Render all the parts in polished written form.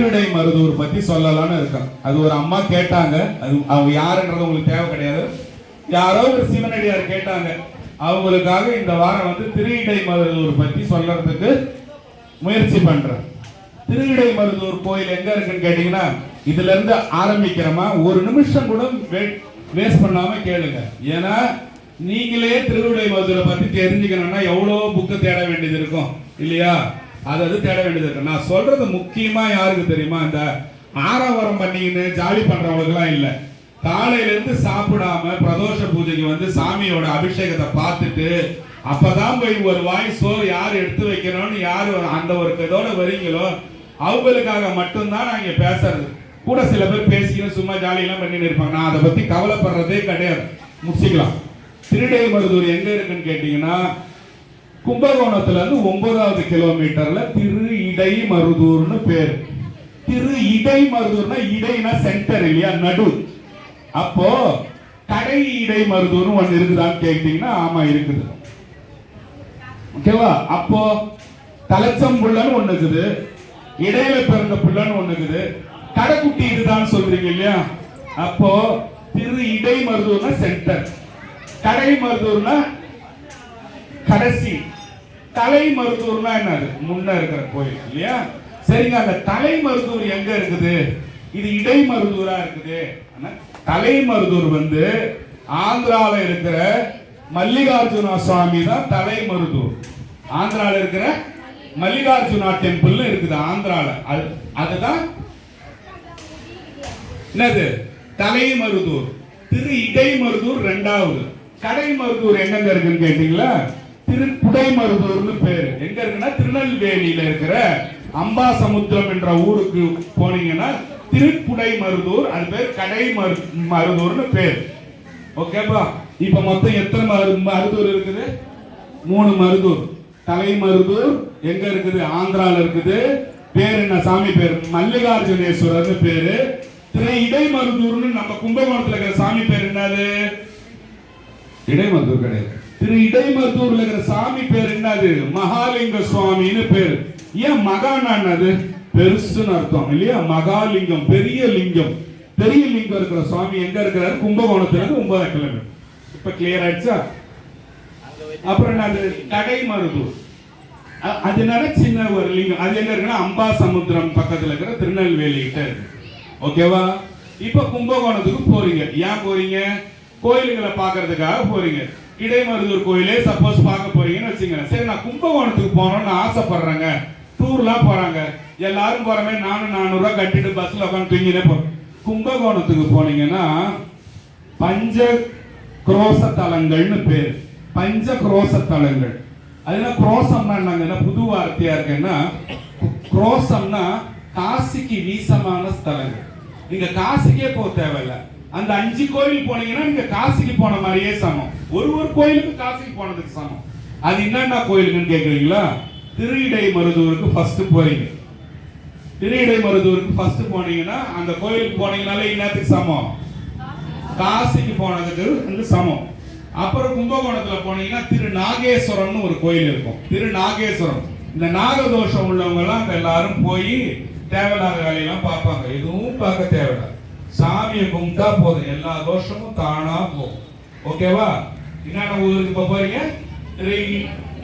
திருவிடை மருதூர் பத்தி சொல்லலாம்னு இருக்கோம். அது ஒரு அம்மா கேட்டாங்க, அது அவங்க யாருன்றது உங்களுக்கு தேவை கிடையாது. யாரோ ஒரு சிவனடியார் கேட்டாங்க, அவங்களுக்காக இந்த வாரம் வந்து திருவிடை மருதூர் பத்தி சொல்றதுக்கு முயற்சி பண்றேன். திருவிடை மருதூர் கோயில் எங்க இருக்குன்னு கேட்டீங்கன்னா, இதுல இருந்து ஆரம்பிக்கிறோமா, ஒரு நிமிஷம் கூட வேஸ்ட் பண்ணாம கேளுங்க. ஏன்னா நீங்களே திருவிடை மருதூரை பத்தி தெரிஞ்சுக்கணும்னா எவ்வளவு புக்கு தேட வேண்டியது இருக்கும் இல்லையா? அதாவது தேட வேண்டியது இருக்கு. நான் சொல்றது முக்கியமா யாருக்கு தெரியுமா? இந்த ஆரவாரம் பண்ணிக்கின்னு ஜாலி பண்றவங்களுக்கு எல்லாம் இல்ல. காலையில இருந்து சாப்பிடாம பிரதோஷ பூஜைக்கு வந்து சாமியோட அபிஷேகத்தை பார்த்துட்டு அப்பதான் போய் ஒரு வாய் சோறு யார் எடுத்து வைக்கணும்னு யாரு அந்த ஒரு இதோட வரீங்களோ அவங்களுக்காக மட்டும்தான் நான் இங்க பேசுறது. கூட சில பேர் பேசிக்கணும் சும்மா ஜாலியெல்லாம் பண்ணிட்டு இருப்பாங்க. நான் அதை பத்தி கவலைப்படுறதே கிடையாது. முடிச்சுக்கலாம். திருவிடை மருதூர் எங்க இருக்குன்னு கேட்டீங்கன்னா, கும்பகோணத்துல இருந்து 9வது கிலோமீட்டர்ல திரு இடை மருதூர்னு பேரு. திரு இடை மருதூர்னா இடைனா சென்டர் இல்லையா, நடு. அப்போ கடை இடை மருதூர்னு ஒண்ணு இருக்குதான்னு கேட்டீங்கன்னா ஆமா இருக்குது. ஓகேவா? அப்போ தலைச்சம் புள்ளன்னு ஒண்ணு இருக்குது, இடையில பிறந்த புள்ளன்னு ஒண்ணு இருக்குது, கடைக்குட்டி இதுதான் சொல்றீங்க இல்லையா? அப்போ திரு இடை மருதூர்னா சென்டர், கடை மருதூர்னா கடைசி, தலை மருதூர்னா என்னது முன்ன இருக்கிற கோயில் இல்லையா? சரிங்க, அந்த தலை மருதூர் எங்க இருக்குது? இது இடை மருதூரா இருக்குது. தலை மருதூர் வந்து ஆந்திரால இருக்கிற மல்லிகார்ஜுனா சுவாமி தான் தலை மருதூர். ஆந்திரால இருக்கிற மல்லிகார்ஜுனா டெம்பிள் இருக்குது ஆந்திரால. அதுதான் என்னது தலை மருதூர். திரு இடை மருதூர் 2வது. கடை மருதூர் எங்க இருக்குன்னு கேட்டீங்களா? திருக்குடை மருதூர்னு பேரு. எங்க இருக்குன்னா திருநெல்வேலியில இருக்கிற அம்பாசமுத்திரம் என்ற ஊருக்கு போனீங்கன்னா திருக்குடை மருதூர், அது பேர் கடை மருதூர்னு பேர். ஓகேப்பா? இப்ப மொத்தம் எத்தனை மருதூர் இருக்குது? 3 மருதூர். தலை மருதூர் எங்க இருக்குது? ஆந்திரால இருக்குது. பேர் என்ன? சாமி பேர் மல்லிகார்ஜுனேஸ்வரர்னு பேரு. திரு இடை மருதூர்னு நம்ம கும்பகோணத்துல இருக்கிற சாமி பேர் என்னது? இடை மருதூர் கிடையாது. திரு இடை மருதூர்ல இருக்கிற சாமி பேர் என்னது? மகாலிங்க சுவாமின்னு பேரு. ஏன் மகானா என்னது? பெருசுன்னு அர்த்தம் இல்லையா? மகாலிங்கம், பெரிய லிங்கம். பெரிய லிங்கம் இருக்கிற சுவாமி எங்க இருக்கிறாரு? கும்பகோணத்துல இருந்து 9 கிலோமீட்டர். இப்ப கிளியர் ஆயிடுச்சா? அப்புறம் என்னது? கடை மருதூர். அதனால சின்ன ஒரு லிங்கம். அது எங்க இருக்குன்னா அம்பாசமுத்திரம் பக்கத்துல இருக்கிற திருநெல்வேலி கிட்ட இருக்கு. ஓகேவா? இப்ப கும்பகோணத்துக்கு போறீங்க. ஏன் போறீங்க? கோயிலுங்களை பாக்குறதுக்காக போறீங்க. இடைமருதூர் கோயிலே சப்போஸ் பார்க்க போறீங்கன்னு வச்சுங்க. சரி, நான் கும்பகோணத்துக்கு போகணும்னு ஆசைப்படுறேங்க. டூர்லாம் போறாங்க, எல்லாரும் போற மாதிரி நானும் 400 ரூபாய் கட்டிட்டு பஸ்ல உட்காந்து தூங்கினே போ. கும்பகோணத்துக்கு போனீங்கன்னா பஞ்ச குரோச தலங்கள்னு பேர். பஞ்ச குரோச தலங்கள். அதுனா குரோசம்னா என்னங்கன்னா புது வார்த்தையா இருக்குன்னா, குரோசம்னா காசிக்கு வீசமான ஸ்தலங்கள். நீங்க காசிக்கே போக தேவையில்லை. அந்த 5 கோயில் போனீங்கன்னா நீங்க காசிக்கு போன மாதிரியே சமம். ஒரு கோயிலுக்கு காசிக்கு போனதுக்கு சமம். அது என்னன்னா கோயிலுக்குன்னு கேக்குறீங்களா? திரு இடை மருதூருக்கு ஃபர்ஸ்ட் போறீங்க. திரு இடை மருதூருக்கு ஃபர்ஸ்ட் போனீங்கன்னா அந்த கோயிலுக்கு போனீங்கனாலே என்னத்துக்கு சமம்? காசிக்கு போனதுக்கு வந்து சமம். அப்புறம் கும்பகோணத்துல போனீங்கன்னா திரு நாகேஸ்வரம்னு ஒரு கோயில் இருக்கும். திரு நாகேஸ்வரம். இந்த நாகதோஷம் உள்ளவங்க எல்லாம் எல்லாரும் போய் தேவையில்லாத வேலையெல்லாம் பார்ப்பாங்க. எதுவும் பார்க்க தேவையில்லை, சாமியை கும்பிட்டா போதும், எல்லா தோஷமும் தானா போகும். ஓகேவா? என்னென்ன ஊருக்கு இப்ப போறீங்க? திரு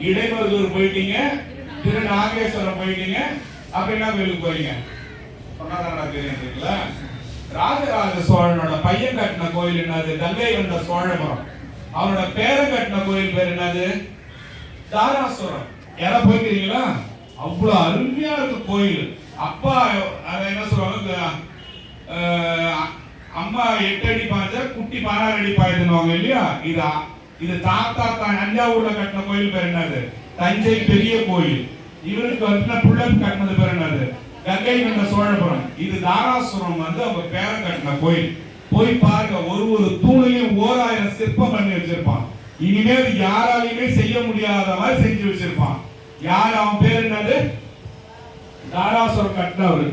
இடைமருதூர் போயிட்டீங்க, திரு நாகேஸ்வரம் போயிட்டீங்க. அப்ப என்ன கோயிலுக்கு போறீங்க? ராஜராஜ சோழனோட பையன் கட்டின கோயில் என்னது? கங்கை கொண்ட சோழபுரம். அவனோட பேரன் கட்டின கோயில் பேர் என்னது? தாராசுரம். யாரா போய்க்கிறீங்களா? அவ்வளவு அருமையா இருக்கு கோயில். அப்பா அதை என்ன சொல்லுவாங்க, அம்மா 8 அடி பாய்ச்சா குட்டி 16 அடி பாயுதுன்னு இல்லையா? இது தாத்தா தஞ்சாவூர்ல கட்டின கோயில் பேர் என்னது? தஞ்சை பெரிய கோயில். இவருக்கு வந்து புள்ளன் கட்டினது பேர் என்னது? கங்கை கொண்ட சோழபுரம். இது தாராசுரம் வந்து அவங்க பேரன் கட்டின கோயில். போய் பாருங்க, ஒரு தூணையும் 1000 சிற்பம் பண்ணி வச்சிருப்பான். இனிமேல் யாராலையுமே செய்ய முடியாத மாதிரி செஞ்சு வச்சிருப்பான். யார்? அவன் பேர் என்னது? தாராசுரம் கட்டினவர்.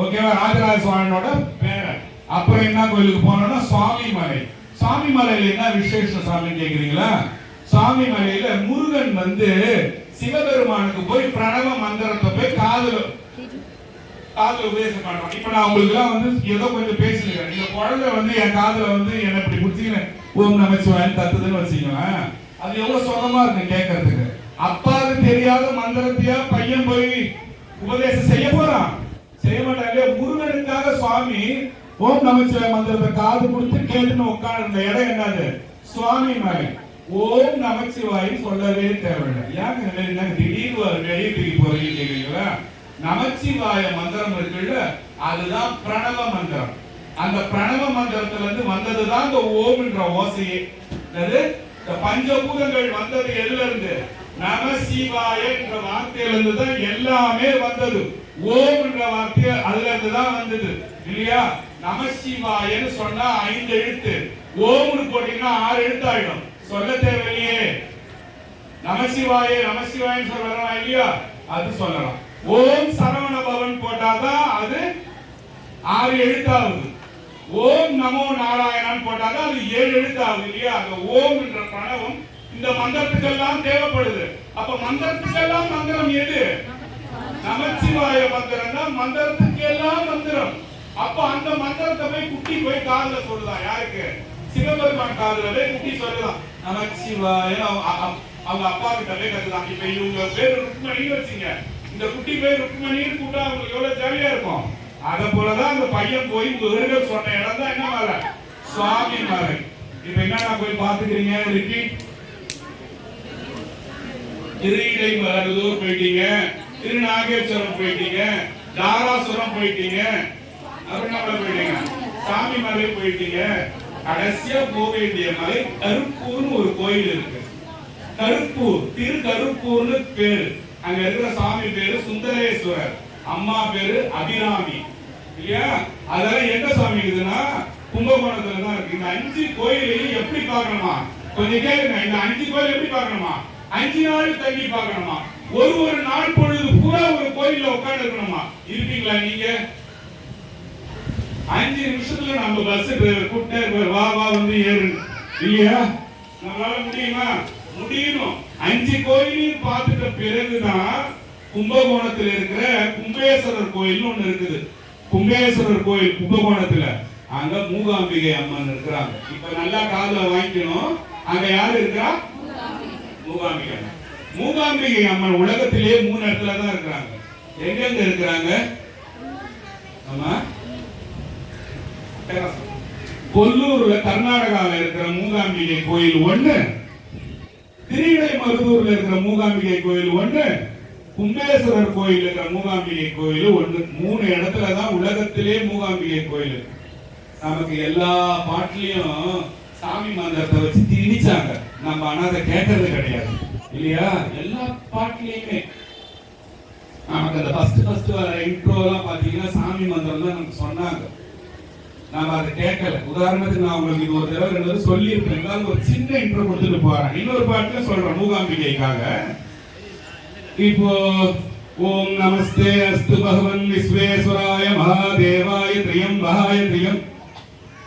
ஓகேவா? ராஜராஜ சோழனோட பேரன். அப்புறம் என்ன கோயிலுக்கு போனோம்னா சுவாமி மலை. சுவாமி மலையில என்ன விசேஷம் சாமின்னு கேக்குறீங்களா? சுவாமி மலையில முருகன் வந்து சிவபெருமானுக்கு போய் பிரணவ மந்திரத்தை போய் காதுல காதுல உபதேசம் பண்றோம். இப்ப நான் உங்களுக்கு எல்லாம் வந்து ஏதோ கொஞ்சம் பேசிருக்கேன். இந்த குழந்தை வந்து என் காதுல வந்து என்ன இப்படி பிடிச்சின்னு ஓம் நமச்சிவாயன்னு கத்துதுன்னு வச்சுக்கோங்களேன், அது எவ்வளவு சுகமா இருக்கு கேட்கறதுக்கு. அப்பாவுக்கு தெரியாத மந்திரத்தையா பையன் போய் உபதேசம் செய்ய போறான்? செய்ய மாட்டாங்க. முருகனுக்காக சுவாமி ஓம் நமச்சிவாய மந்திரத்தை காது கொடுத்து கேட்டுன்னு உட்கார்ந்த இடம் என்னது? சுவாமி மாதிரி. ஓம் நமச்சிவாய் சொல்லவே தேவையில்லை. ஏங்க திடீர்னு வெளியே தூக்கி போறீங்க கேக்குறீங்களா? நமச்சிவாய மந்திரம் இருக்குல்ல, அதுதான் பிரணவ மந்திரம். அந்த பிரணவ மந்திரத்துல இருந்து வந்ததுதான் இந்த ஓம் என்ற ஓசையே. இந்த பஞ்சபூதங்கள் வந்தது எதுல இருந்து? நமசிவாய என்ற வார்த்தையில இருந்து தான் எல்லாமே வந்தது. ஓம் என்ற வார்த்தை அதுல இருந்து தான் வந்தது இல்லையா? நமசிவாயன்னு சொன்னா 5 எழுத்து, ஓம்னு போட்டீங்கன்னா 6 எழுத்து ஆயிடும். சொல்ல தேவையில்லையே. நமசிவாய நமசிவாயன்னு சொல்லலாம் இல்லையா? அது சொல்லலாம். ஓம் சரவண பவன் போட்டாதான் அது 6 எழுத்தாகுது. ஓம் நமோ நாராயணன் போட்டாதான் அது 7 எழுத்தாகுது இல்லையா? அந்த ஓம் என்ற பிரணவம் இந்த மந்திரத்துக்கெல்லாம் தேவைப்படுது. அப்ப மந்திரத்துக்கெல்லாம் மந்திரம் எது? நமச்சிவாய மந்திரம் தான் மந்திரத்துக்கெல்லாம் மந்திரம். அப்ப அந்த மந்திரத்தை போய் குட்டி போய் காதுல சொல்லுதான். யாருக்கு? சிவபெருமான் காதுல போய் குட்டி சொல்லுதான் நமச்சிவாய. அவங்க அப்பா கிட்ட போய் கத்துதான். இப்ப இவங்க பேர் ருக்மணி வச்சுங்க, இந்த குட்டி பேர் ருக்மணின்னு கூட்டா அவங்களுக்கு எவ்வளவு ஜாலியா இருக்கும். அத போலதான் அந்த பையன் போய் முருகர் சொன்ன இடம் தான் என்ன மாற? சுவாமி மாற. இப்ப என்ன போய் பாத்துக்கிறீங்க? ரிப்பீட். திருஇடை மருதூர் போயிட்டீங்க, திருநாகேஸ்வரம் போயிட்டீங்க, தாராசுரம் போயிட்டீங்க, அருணாமலை போயிட்டீங்க, சாமி மலை போயிட்டீங்க. கடைசியா போக வேண்டிய மலை கருப்பூர்னு ஒரு கோயில் இருக்கு. கருப்பூர், திரு கருப்பூர்னு பேரு. அங்க இருக்கிற சாமி பேரு சுந்தரேஸ்வரர், அம்மா பேரு அபிராமி இல்லையா? அதெல்லாம் எந்த சாமி இருக்குதுன்னா கும்பகோணத்துல தான் இருக்கு. இந்த 5 கோயிலையும் எப்படி பார்க்கணுமா? கொஞ்சம் கேளுங்க. இந்த 5 கோயில் எப்படி பார்க்கணுமா? 5 நாள் தங்கி பார்க்கணுமா? ஒரு நாள் பொழுது பூரா ஒரு கோயில்ல உட்கார்ந்து இருக்கணுமா? இருப்பீங்களா நீங்க? 5 நிமிஷத்துல நம்ம பஸ் டிரைவர் கூப்பிட்டே வா வா வந்து ஏறு இல்லையா? நம்மளால முடியுமா? முடியணும். 5 கோயிலையும் பார்த்துட்ட பிறகுதான் கும்பகோணத்துல இருக்கிற கும்பேஸ்வரர் கோயில் ஒண்ணு இருக்குது. கும்பேஸ்வரர் கோயில் கும்பகோணத்துல, அங்க மூகாம்பிகை அம்மன் இருக்கிறாங்க. இப்ப நல்லா காதுல வாங்கிக்கணும். அங்க யாரு இருக்கிறா? மூகாம்பிகை. மூகாம்பிகை அம்மன் உலகத்திலேயே 3 இடத்துல தான் இருக்கிறாங்க. எங்க இருக்கிறாங்க? ஆமா, கொல்லூர்ல கர்நாடகாவில் இருக்கிற மூகாம்பிகை கோயில் ஒண்ணு, திருஇடை மருதூர்ல இருக்கிற மூகாம்பிகை கோயில் ஒண்ணு, கும்பேஸ்வரர் கோயில் இருக்கிற மூகாம்பிகை கோயில் ஒண்ணு. 3 இடத்துல தான் உலகத்திலே மூகாம்பிகை கோயில். நமக்கு எல்லா பாட்டிலையும் சாமி மந்திரத்தை வச்சு திணிச்சாங்க. நம்ம ஆனா அதை கேட்டது கிடையாது இல்லையா? எல்லா பாட்டிலையுமே நமக்கு அந்த ஃபர்ஸ்ட் வர இன்ட்ரோ எல்லாம் பாத்தீங்கன்னா சாமி மந்திரம் தான் நமக்கு சொன்னாங்க. நாம அதை கேட்கல. உதாரணத்துக்கு நான் உங்களுக்கு இது ஒரு தடவை 2 தடவை சொல்லியிருப்பேன். ஒரு சின்ன இன்ட்ரோ கொடுத்துட்டு போறேன். இன்னொரு பாட்டுல சொல்றேன் மூகாம்பிகைக்காக. இப்போ ஓம் நமஸ்தே அஸ்து பகவன் விஸ்வேஸ்வராய மகாதேவாய த்ரியம்பகாய த்ரியம்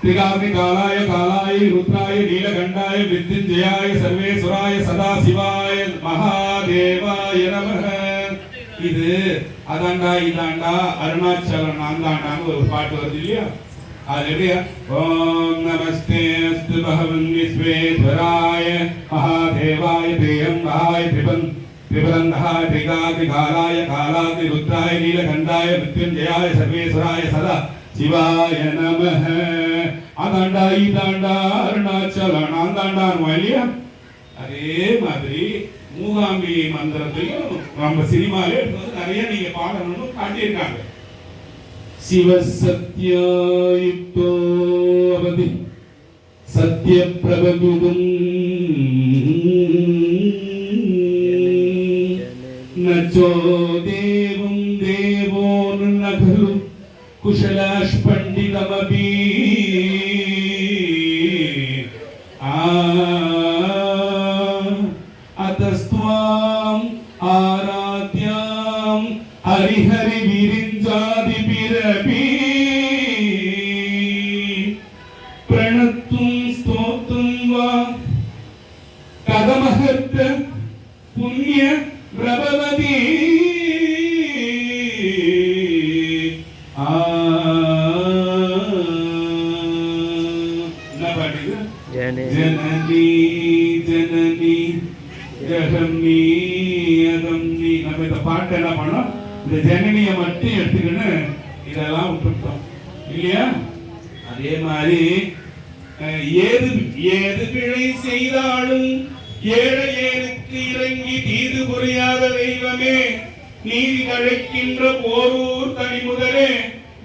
திரிகாக்னி காலாய காலாய ருத்ராய நீலகண்டாய வித்யுஞ்சயாய சர்வேஸ்வராய சதாசிவாய மகாதேவாய நமஹ. இது அதாண்டா இதாண்டா அருணாச்சலம் நான்தாண்டான்னு ஒரு பாட்டு வருது இல்லையா? அது எப்படியா? ஓம் நமஸ்தே அஸ்து பகவன் விஸ்வேஸ்வராய மகாதேவாய த்ரியம்பகாய திரிபுரந்தாய திரிகாக்னி காலாய காலாக்னி ருத்ராய நீலகண்டாய வித்யுஞ்சயாய சர்வேஸ்வராய சதா சிவாய நமஹ. அதாண்டா இதாண்டா அருணாச்சலம் நான்தாண்டான்னு இல்லையா? அதே மாதிரி மூகாம்பிகை மந்திரத்தையும் நம்ம சினிமாலே நிறைய நீங்க பாடணும்னு காட்டியிருக்காங்க. சிவ சத்யுக்தோ அவதி சத்ய பிரபதும் நச்சோ தேவம் தேவோ நகலு குஷலாஷ் பண்டிதமபி அத்தஸ்த்வாம் ஆராத்யாம் ஹரிஹரி விரிஞ்சாதி பிரபி பிரணத்தும் ஸ்தோத்தும் வா கதமஹத்த புண்ணிய பிரபவதி என்ன பாட்டு? ஜனனி ஜனனி ஜெகன்னி அதம்னி. நம்ம இந்த பாட்டை என்ன பண்ணோம்? இந்த ஜனனியை மட்டும் எடுத்துக்கின்னு இதெல்லாம் விட்டுட்டோம் இல்லையா? அதே மாதிரி ஏது ஏது பிழை செய்தாலும் ஏழை ஏழுக்கு இறங்கி தீது புரியாத தெய்வமே, நீதி தழைக்கின்ற போரூர் தனி முதலே,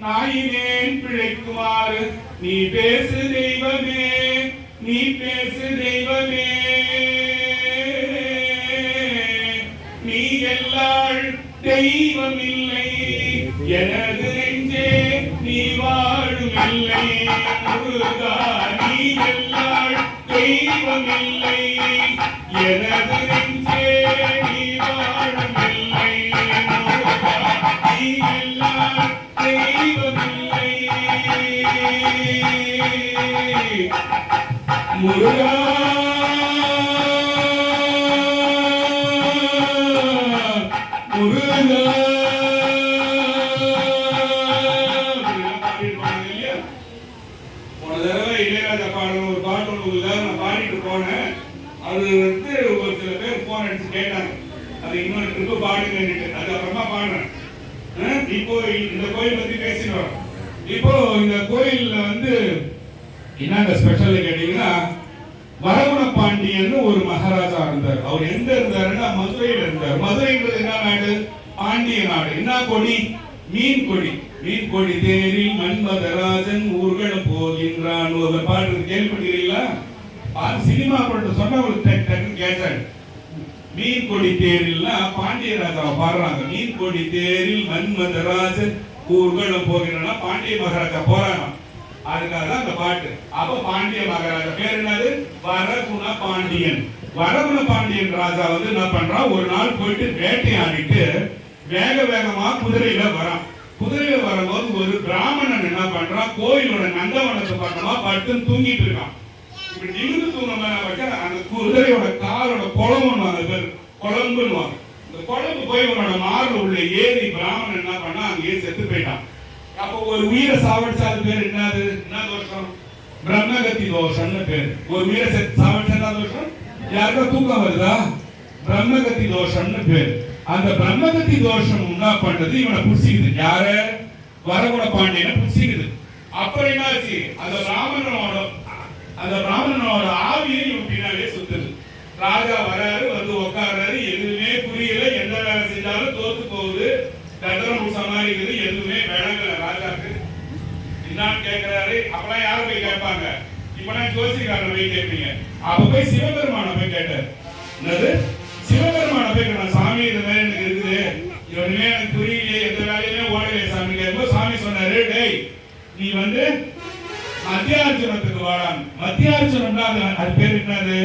நாயினேன் பிழைக்குமாறு நீ பேசு தெய்வமே, நீ பேசு தெய்வமே. நீ எல்லாள் தெய்வம் இல்லை, எனது நெஞ்சே நீ வாழும் இல்லை. முருகா நீ எல்லாள் தெய்வம் இல்லை, எனது நெஞ்சே நீ வாழும் இல்லை. முருகா நீ எல்லாள் தெய்வம் இல்லை. முருகா முருகா இளையராஜா பாடல் ஒரு பாட்டு ஒன்று நான் பாடிட்டு போனேன். அது வந்து ஒரு சில பேர் போன் அடிச்சு கேட்டாங்க, அது இன்னொரு ட்ரிப்பு பாடுங்க. அது அப்புறமா பாடுறேன். இப்போ இந்த கோயில் பத்தி பேசினோம். இப்போ இந்த கோயில்ல வந்து என்னங்க ஸ்பெஷல் கேட்டீங்கன்னா, வரகுண பாண்டியன் ஒரு மகாராஜா இருந்தார். அவர் எங்க இருந்தாருன்னா மதுரையில இருந்தார். மதுரைன்றது என்ன நாடு? பாண்டிய நாடு. என்ன கொடி? மீன் கொடி. மீன் கொடி தேரில் மன்மதராஜன் ஊர்களும் போகின்றான். ஒரு பாட்டு கேள்விப்பட்டீங்களா? சினிமா பாட்டு சொன்னா ஒரு டக்குன்னு கேட்டாங்க. மீன் கொடி தேரில்னா பாண்டிய ராஜாவை பாடுறாங்க. மீன் கொடி தேரில் மன்மதராஜன் ஊர்களும் போகின்றான். பாண்டிய மகாராஜா போறாங்க. அதுக்காக தான் அந்த பாட்டு. அப்ப பாண்டிய மகாராஜா பேர் என்னது? வரகுண பாண்டியன். வரகுண பாண்டியன் ராஜா வந்து என்ன பண்றான்? ஒரு நாள் போயிட்டு வேட்டையாடிட்டு வேக வேகமா குதிரையில வரான். குதிரையில வரும்போது ஒரு பிராமணன் என்ன பண்றான்? கோயிலோட நந்தவனத்தை பக்கமா படுத்து தூங்கிட்டு இருக்கான். இப்படி நிமிர்ந்து தூங்க அந்த குதிரையோட காலோட குழம்புன்னு பேர் குழம்புன்னு. இந்த குழம்பு போய் அவனோட மார்ல உள்ள ஏறி பிராமணன் என்ன பண்ணா அங்கேயே செத்து போயிட்டான். அப்போ ஒரு உயிரை சாவடிச்சா அது பேர் என்னது? என்ன தோஷம்? பிரம்மகத்தி தோஷம்னு பேர். ஒரு உயிரை சாவடிச்சா என்ன தோஷம்? யாருக்கா தூக்கம் வருதா? பிரம்மகத்தி தோஷம்னு பேர். அந்த பிரம்மகத்தி தோஷம் என்ன பண்றது? இவனை புடிச்சிக்குது. யார? வரகுண பாண்டியனை புடிச்சிக்குது. அப்புறம் என்னாச்சு? அந்த பிராமணனோட ஆவியை இவன் பின்னாலே சுத்துது. ராஜா வராரு, வந்து உட்கார்றாரு. எதுவுமே புரியல. எந்த வேலை செஞ்சாலும் தோத்து போகுது. தண்டனம் சமாளிக்குது. எதுவுமே விளங்கல ராஜாக்கு. என்னான்னு கேட்கிறாரு. அப்பெல்லாம் யாரும் போய் கேட்பாங்க? இப்பெல்லாம் ஜோசிக்காரன் போய் கேட்பீங்க. அப்ப போய் சிவபெருமான போய் கேட்டார். என்னது? சிவபெருமான போய் கேட்டான். சாமி இந்த மாதிரி எனக்கு இருக்குது, இவனுமே எனக்கு புரியலையே, எந்த வேலையுமே ஓடலையே சாமி கேட்கும்போது சாமி சொன்னாரு, டேய் நீ வந்து மத்தியார்ஜுனத்துக்கு வாடான். மத்தியார்ஜுனம்னா அது பேர் என்னது?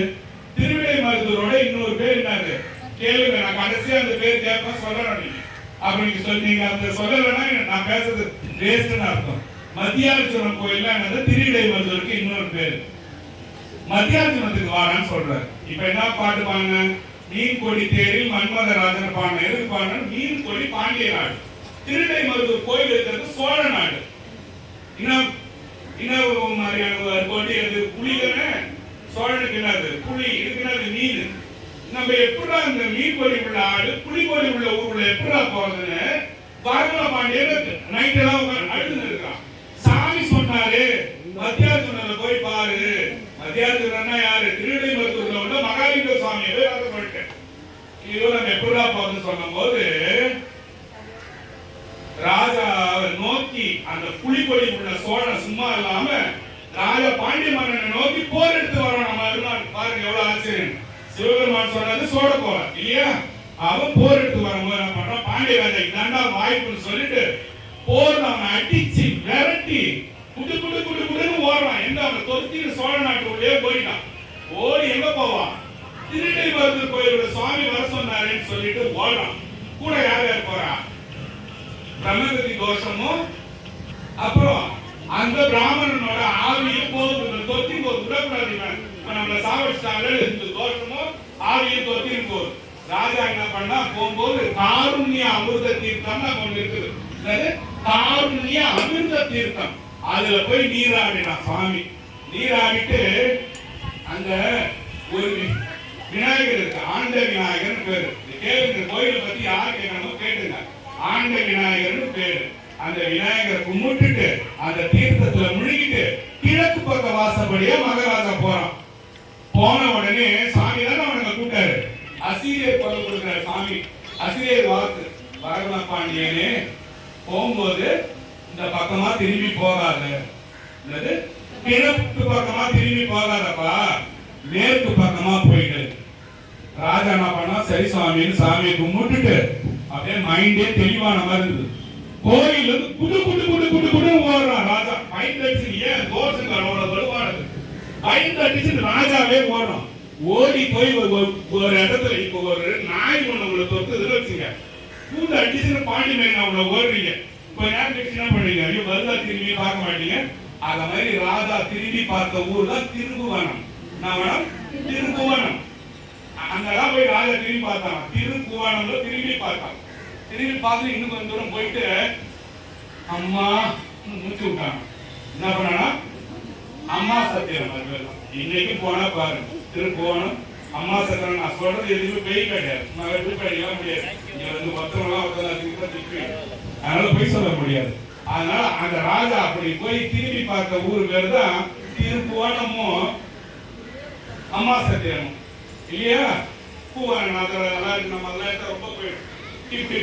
திருவிடை மருதூரோட இன்னொரு பேர் என்னது? கேளுங்க, நான் கடைசியா அந்த பேர் கேட்பேன், சொல்றேன். நீங்க அப்ப நீங்க சொன்னீங்க அந்த சொல்லலைன்னா நான் பேசுறது வேஸ்ட்னு அர்த்தம். மத்தியார்ஜுனன் கோயில்ல என்னது? திருவிடை மருதூருக்கு இன்னொரு பேர். மத்தியார்ஜுனத்துக்கு வாடான்னு சொல்றாரு. இப்ப என்ன பாட்டு பாருங்க? மீன் கொடி தேரில் மன்மதராஜன் பாடின. எதுக்கு பாடின? மீன் கொடி பாண்டிய நாடு. திருவிடை மருதூர் கோயில் இருக்கிறது சோழ நாடு. இன்னும் மாதிரியான கொடி அது புலி தானே. சோழனுக்கு என்னது? புலி. இதுக்கு என்னது? மீன். நம்ம எப்படா இந்த மீன் கொடி உள்ள ஆடு புலி கொடி உள்ள ஊருக்குள்ள எப்படா போறதுன்னு வரகுண பாண்டியன் நைட் எல்லாம் அழுது இருக்கான். சாமி சொன்னாரு, மத்தியார்ஜுனனை போய் பாரு. மத்தியார்ஜுனன்னா யாரு? திருவிடை மருதூர்ல உள்ள மகாலிங்க சுவாமியை சொல்லிட்டேன். இதோ நம்ம எப்படா போறதுன்னு சொன்ன போது ராஜாவை நோக்கி அந்த புலிகொடி உள்ள சோழன் சும்மா இல்லாம ராஜா பாண்டிய மன்னனை நோக்கி போர் எடுத்து வரோம். நம்ம பாருங்க எவ்வளவு ஆச்சரியம். சிவபெருமான் சொன்னது சோழ போற இல்லையா? அவன் போர் எடுத்து வரும்போது என்ன பண்றான்? பாண்டிய ராஜா இதாண்டா வாய்ப்புன்னு சொல்லிட்டு போர் அவனை அடிச்சு விரட்டி குடு குடு குடு குடுன்னு ஓடுறான். எங்க அவனை தொத்தின்னு சோழ நாட்டுக்குள்ளேயே போயிட்டான். ஓடி எங்க போவான்? திருவிடை மருதூர் கோயிலோட சுவாமி வர சொன்னாருன்னு சொல்லிட்டு ஓடுறான். கூட யார் யார் போறா? பிரம்மகத்தி தோஷமும் அப்புறம் அந்த பிராமணனோட ஆவியும் போகுது. தொத்தி போகுது. விடக்கூடாது. நம்மளை சாவடிச்சாங்க. இந்த தோஷமும் ஆவியும் தொத்தி போகுது. ராஜா என்ன பண்ணா? போகும்போது காருண்ய அமிர்த தீர்த்தம் ஒண்ணு இருக்குது. காருண்ய அமிர்த தீர்த்தம். அதுல போய் நீராடினான் சுவாமி. நீராடிட்டு அந்த ஒரு விநாயகர் இருக்கு, ஆண்ட விநாயகர் பேரு. கேளுங்க, கோயிலை பத்தி யார் கேட்கணும் கேட்டுங்க. ஆண்ட விநாயகர் பேரு. அந்த விநாயகரை கும்பிட்டுட்டு அந்த தீர்த்தத்துல முழுகிட்டு கிழக்கு பக்க வாசப்படியே மகாராஜா போறான். போன உடனே சாமி தான் அவனுக்கு கூட்டாரு. அசிரியர் கொண்டு கொடுக்கிற சாமி, அசிரியர் வாக்கு, பரம பாண்டியனே போகும்போது இந்த பக்கமா திரும்பி போகாத, கிழக்கு பக்கமா திரும்பி போகாதப்பா, மேற்கு பக்கமா போயிட்டு. ராஜா என்ன பண்ணா, சரி சாமின்னு சாமியை கும்பிட்டுட்டு அப்படியே மைண்டே தெளிவான மாதிரி இருந்தது. கோயில் குடு குடு குடு குடு குடு ஓடுறான் ராஜா. மைண்ட் அடிச்சு ஏன் தோஷங்களோட வருவானது மைண்ட் அடிச்சு ராஜாவே ஓடுறான். ஓடி போய் ஒரு இடத்துல இப்போ ஒரு நாய் ஒண்ணு உங்களை தொட்டு வச்சுங்க, கூண்டு அடிச்சுன்னு பாண்டி மேல உங்களை ஓடுறீங்க. இப்போ நேரம் கழிச்சு என்ன பண்ணுவீங்க? ஐயோ வருதா திரும்பி பார்க்க மாட்டீங்க. அத மாதிரி ராஜா திரும்பி பார்த்த ஊர் தான் திருக்குவனம். நான் திருக்குவனம் அங்கதான் போய் ராஜா திரும்பி பார்த்தான். திருக்குவனம்ல திரும்பி பார்த்தான். திரும்பி பார்த்து இன்னும் கொஞ்சம் தூரம் போயிட்டு அம்மா முடிச்சு விட்டாங்க. என்ன பண்ணா, அம்மா சத்தியம். இன்னைக்கு போனா பாரு, திருக்குவனம் அம்மா சத்தியம். நான் சொல்றது எதுவுமே பெய் கிடையாது, நான் வெளிப்படையெல்லாம் முடியாது. இங்க வந்து மொத்தமெல்லாம் அதனால போய் சொல்ல முடியாது. அதனால அந்த ராஜா அப்படி போய் திரும்பி பார்த்த ஊர் பேரு தான் திருக்குவனமும் அம்மா சத்தியமும் இல்லையா? பூவான நம்ம ரொம்ப போயிடும். இப்படி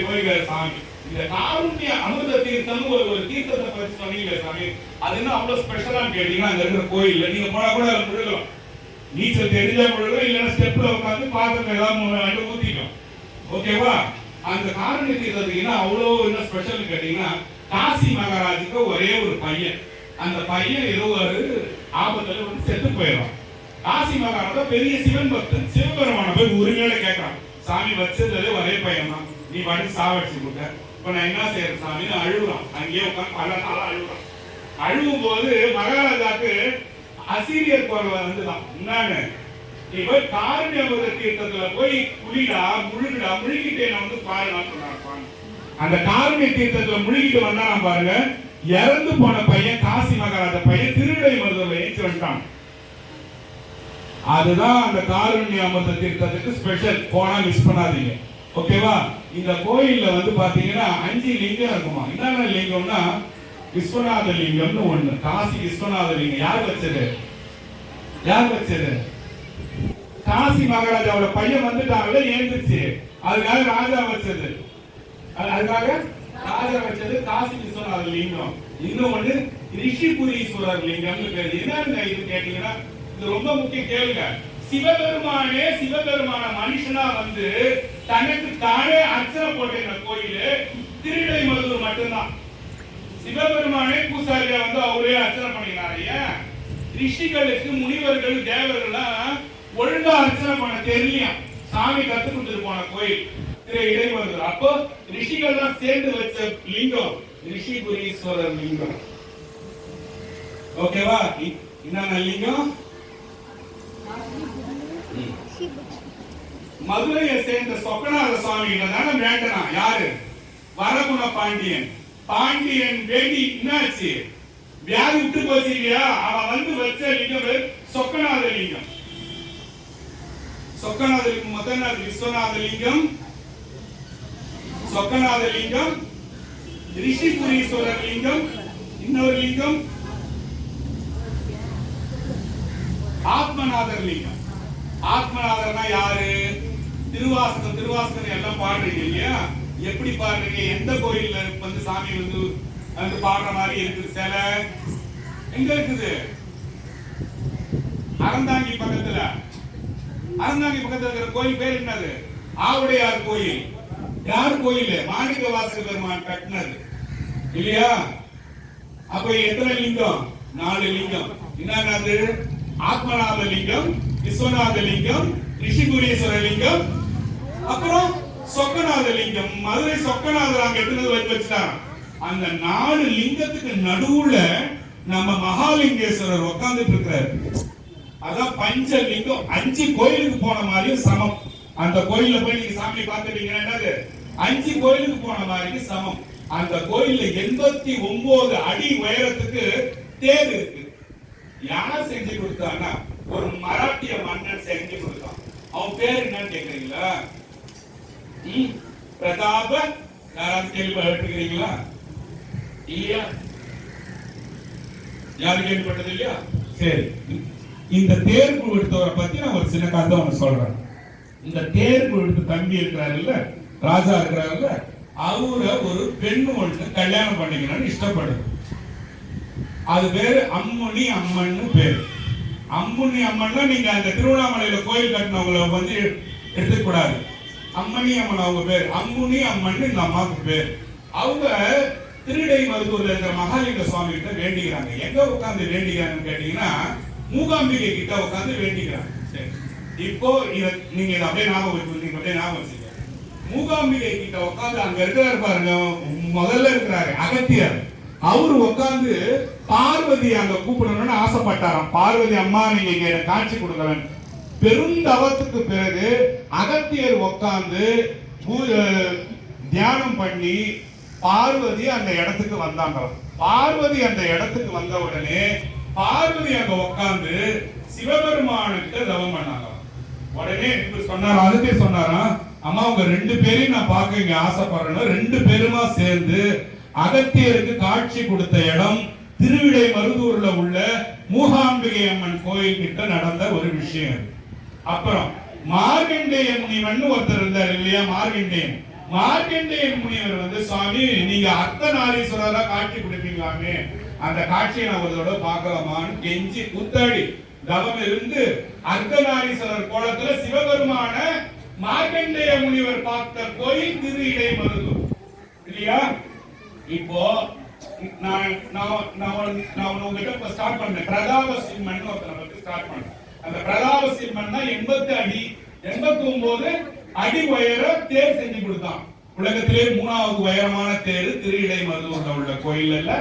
போய் சாமி இந்த காருண்ய அமிர்த தீர்த்தம் ஒரு தீர்த்தத்தை பத்தி சொன்னீங்க சாமி. அது என்ன அவ்வளவு ஸ்பெஷலான்னு கேட்டீங்கன்னா, அங்க இருக்கிற கோயில்ல நீங்க போனா கூட அதை முழுகலாம். நீச்சல் தெரிஞ்சா முழுகலாம், இல்லைன்னா ஸ்டெப்ல உட்காந்து பாத்திரத்தை ஏதாவது ஊத்திக்கும். ஓகேவா? அந்த காருண்ய தீர்த்தத்துக்கு அவ்வளவு என்ன ஸ்பெஷல் கேட்டீங்கன்னா, காசி மகாராஜுக்கு ஒரே ஒரு பையன். அந்த பையன் ஏதோ ஒரு ஆபத்துல வந்து செத்து போயிடும். காசி மகாராஜா பெரிய சிவன் பக்தன். சிவபெருமான போய் உரிமையோட கேட்கறான், சாமி வச்சது ஒரே பையன் தான், நீ பாட்டு சாவடிச்சு கொடுத்த, இப்ப நான் என்ன செய்யறேன் சாமி? அழுகுறான். அங்கேயே உட்காந்து பல நாளா அழுகுறான். அழுகும் போது மகாராஜாக்கு அசீரியர் கோர்வை வந்துதான், என்னன்னு நீ போய் காருண்ய தீர்த்தத்துல போய் குளிடா, முழுகிடா, முழுகிட்டே நான் வந்து பாருன்னு சொன்னான். அந்த காருண்ய தீர்த்தத்துல முழுகிட்டு வந்தான் பாருங்க. இறந்து போன பையன், காசி மகாராஜா பையன், திருவிடை மருதூர்ல ஏற்றி வந்துட்டான். அதுதான் அந்த காருண்ய அமிர்த தீர்த்தத்துக்கு ஸ்பெஷல். போனா மிஸ் பண்ணாதீங்க. ஓகேவா? இந்த கோயில்ல வந்து பாத்தீங்கன்னா 5 லிங்கம் இருக்குமா. என்னென்ன லிங்கம்னா, விஸ்வநாத லிங்கம்னு ஒண்ணு. காசி விஸ்வநாத லிங்கம் யார் வச்சது? யார் வச்சது? காசி மகாராஜாவோட பையன் வந்துட்டாங்களே, ஏந்துச்சு. அதுக்காக ராஜா வச்சது. அதுக்காக ராஜா வச்சது காசி விஸ்வநாத லிங்கம். இன்னும் ஒண்ணு ரிஷிபுரீஸ்வரர் லிங்கம்னு பேரு. என்னன்னு இது கேட்டீங்கன்னா, இது ரொம்ப முக்கிய கேளுங்க. சிவபெருமானே சிவபெருமான மனுஷனா வந்து தனக்கு தானே அர்ச்சனை போட்ட கோயில் திருவிடை மருதூர் மட்டும்தான். சிவபெருமானே பூசாரியா வந்து அவரே அர்ச்சனை பண்ணினாரு. ரிஷிகளுக்கு, முனிவர்கள், தேவர்கள்லாம் ஒழுங்கா அர்ச்சனை பண்ண தெரியலையா, சாமி கத்து கொடுத்துட்டு போன கோயில் திரு இடைமருதூர். அப்போ ரிஷிகள் தான் சேர்ந்து வச்ச லிங்கம் ரிஷிபுரீஸ்வரர் லிங்கம். ஓகேவா? என்னென்ன லிங்கம்? மதுரையை சேர்ந்த சொக்கநாத சுவாமி தானே வேண்டனா. யாரு? வரகுண பாண்டியன். பாண்டியன் வேண்டி என்னாச்சு? வியாதி விட்டு போச்சு இல்லையா? அவன் வந்து வச்ச லிங்கம் சொக்கநாத லிங்கம். சொக்கநாத லிங்கம் முதல் விஸ்வநாத லிங்கம், சொக்கநாத லிங்கம், ரிஷிபுரீஸ்வரர் லிங்கம், இன்னொரு லிங்கம் ஆத்மநாதர் லிங்கம். ஆத்மநாதர்னா யாரு? திருவாசகம். திருவாசகம் எல்லாம் பாடுறீங்க இல்லையா? எப்படி பாடுறீங்க? எந்த கோயில்ல வந்து சாமி வந்து பாடுற மாதிரி இருக்குது? சிலை எங்க இருக்குது? அறந்தாங்கி பக்கத்துல. அறந்தாங்கி பக்கத்துல இருக்கிற கோயில் பேர் என்னது? ஆவுடையார் கோயில். யார் கோயில்? மாணிக்க வாசக பெருமான் கட்டினது இல்லையா? அப்ப எத்தனை லிங்கம்? 4 லிங்கம். என்னது? ஆத்மநாத லிங்கம், விஸ்வநாத லிங்கம், ரிஷிபுரீஸ்வர லிங்கம், அப்புறம் சொக்கநாத லிங்கம். மதுரை சொக்கநாதர் அங்க எடுத்து வச்சுட்டாங்க. அந்த 4 லிங்கத்துக்கு நடுவுல நம்ம மகாலிங்கேஸ்வரர் உட்கார்ந்துட்டு இருக்கிறார். அதான் பஞ்ச லிங்கம். 5 கோயிலுக்கு போன மாதிரியும் சமம். அந்த கோயில்ல போய் நீங்க சாமி பார்த்துட்டீங்கன்னா என்னது? 5 கோயிலுக்கு போன மாதிரி சமம். அந்த கோயில்ல 89 அடி உயரத்துக்கு தேர் இருக்கு. யார் செஞ்சு கொடுத்தான்னா ஒரு மராட்டிய மன்னன் செஞ்சு கொடுத்தான். அவன் பேர் என்னன்னு கேக்குறீங்களா? பிரதாப. யாராவது கேள்விப்பட்டிருக்கிறீங்களா? இல்லையா? யாரும் கேள்விப்பட்டது இல்லையா? சரி, இந்த தேர்வு எடுத்தவரை பத்தி நான் ஒரு சின்ன கதை ஒண்ணு சொல்றேன். இந்த தேர்வு எடுத்து தம்பி இருக்கிறாருல்ல, ராஜா இருக்கிறாருல்ல, அவரை ஒரு பெண்ணு ஒண்ணு கல்யாணம் பண்ணிக்கணும்னு இஷ்டப்படுது. அது பேரு அம்முனி அம்மன் பேரு. அம்முனி அம்மன்னா நீங்க அந்த திருவண்ணாமலையில கோயில் கட்டினவங்களை வந்து எடுத்துக்க கூடாது. அம்மணி அம்மன் அவங்க பேர். அம்முனி அம்மன் இந்த அம்மாவுக்கு பேர். அவங்க திருடை மருதூர்ல இருக்கிற மகாலிங்க சுவாமி கிட்ட வேண்டிக்கிறாங்க. எங்க உட்கார்ந்து வேண்டிக்கிறாங்கன்னு கேட்டீங்கன்னா மூகாம்பிகை கிட்ட உட்கார்ந்து வேண்டிக்கிறாங்க. சரி, இப்போ நீங்க இதை அப்படியே ஞாபகம் வச்சுக்க. மூகாம்பிகை கிட்ட உட்கார்ந்து அங்க இருக்கிறாரு பாருங்க, முதல்ல இருக்கிறாரு அகத்தியர். அவரு உட்கார்ந்து பார்வதி அங்க கூப்பிடணும்னு ஆசைப்பட்டாராம். பார்வதி அம்மா நீங்க இங்க காட்சி கொடுக்கணும். பெருந்தவத்துக்கு பிறகு அகத்தியர் உட்கார்ந்து தியானம் பண்ணி பார்வதி அந்த இடத்துக்கு வந்தாங்க. பார்வதி அந்த இடத்துக்கு வந்த உடனே பார்வதி அங்க உட்கார்ந்து சிவபெருமானுக்கிட்ட தவம் பண்ணாங்க. உடனே சொன்னாரா, அதுக்கே சொன்னாராம், அம்மா உங்க 2 பேரையும் நான் பார்க்க இங்க ஆசைப்படுறேன். 2 பேருமா சேர்ந்து அகத்தியருக்கு காட்சி கொடுத்த இடம் திருவிடை மருதூர்ல உள்ள மூகாம்பிகை அம்மன் கோயில் கிட்ட நடந்த ஒரு விஷயம். அப்புறம் மார்கண்டேய முனிவன் ஒருத்தர் இருந்தார் இல்லையா? மார்கண்டேய முனிவர் வந்து சுவாமி நீங்க அர்த்தநாரீஸ்வரரா காட்சி கொடுப்பீங்களாமே, அந்த காட்சியை நான் ஒரு தடவை பார்க்கலாமான்னு கெஞ்சி குத்தாடி தவம் இருந்து அர்த்தநாரீஸ்வரர் கோலத்துல சிவபெருமான மார்கண்டேய முனிவர் பார்த்த கோயில் திரு இடை மருதூர் இல்லையா? இப்போ நான் உங்ககிட்ட ஸ்டார்ட் பண்ணேன். பிரதாப சிம்மன் ஒருத்தரை பத்தி ஸ்டார்ட் பண்ணேன். அந்த பிரதாப சிம்மன் 89 அடி உயர தேர் செஞ்சு கொடுத்தான். உலகத்திலே 3வது உயரமான தேர் திரு இடை மருதூர்ல உள்ள கோயில்ல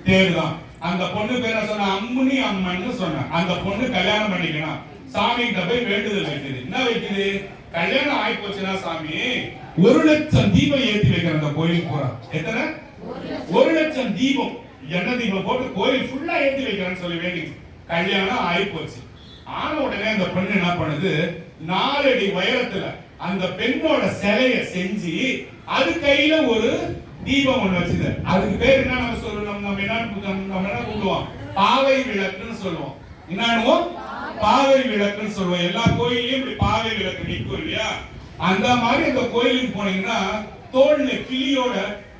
தேர் தான். அந்த பொண்ணு பேரை சொன்ன அம்முனி அம்மன் சொன்ன. அந்த பொண்ணு கல்யாணம் பண்ணிக்கணும். சாமி கிட்ட போய் வேண்டுதல் வைக்குது. என்ன வைக்குது? கல்யாணம் ஆகி போச்சுன்னா சாமி 1 லட்சம் தீபம் ஏற்றி வைக்கிற அந்த கோயில் பூரா. எத்தனை? 1 லட்சம் தீபம், எண்ணெய் தீபம் போட்டு கோயில் ஃபுல்லா ஏற்றி வைக்கிறேன்னு சொல்லி வேண்டி கல்யாணம் ஆகி போச்சு. ஆன உடனே அந்த பெண் என்ன பண்ணுது, 4 அடி உயரத்துல அந்த பெண்ணோட சிலையை செஞ்சு அது கையில ஒரு தீபம் ஒண்ணு வச்சுது. அதுக்கு பேர் என்ன நம்ம சொல்லுவோம்? நம்ம என்ன கூப்பிடுவோம்? பாவை விளக்குன்னு சொல்லுவோம். என்னன்னுவோம்? பாவை விளக்குன்னு சொல்லுவோம். எல்லா கோயிலையும் இப்படி பாவை விளக்கு நிற்கும் இல்லையா? அந்த மாதிரி அந்த கோயிலுக்கு போனீங்கன்னா தோல்ல கிளியோட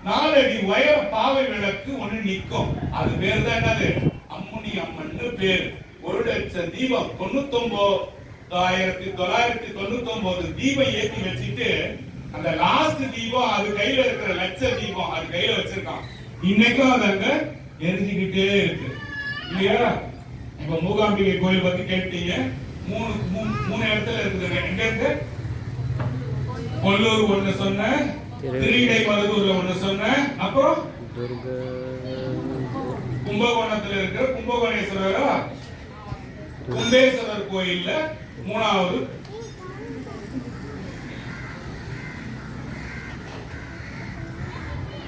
4 அடி உயர பாவை விளக்கு ஒண்ணு நிற்கும். அது பேர் தான் என்னது? அம்முனி அம்மன் பேர். 1 லட்சம் தீபம் 1999 தீபம் ஏற்றி வச்சுட்டு அந்த லாஸ்ட் தீபம் அது கையில இருக்கிற லட்ச தீபம் அது கையில வச்சிருக்கான். இன்னைக்கும் அது அங்க எரிஞ்சுக்கிட்டே இருக்கு இல்லையா? இப்ப மூகாம்பிகை கோயில் பத்தி கேட்டீங்க. 3 இடத்துல இருக்குது. எங்க இருக்கு? கொல்லூர் ஒண்ணு சொன்ன, திருவிடை மருதூர்ல ஒண்ணு சொன்ன, அப்புறம் கும்பகோணத்துல இருக்கிற கும்பகோணேஸ்வரரா கும்பேஸ்வரர் கோயில்ல 3வது.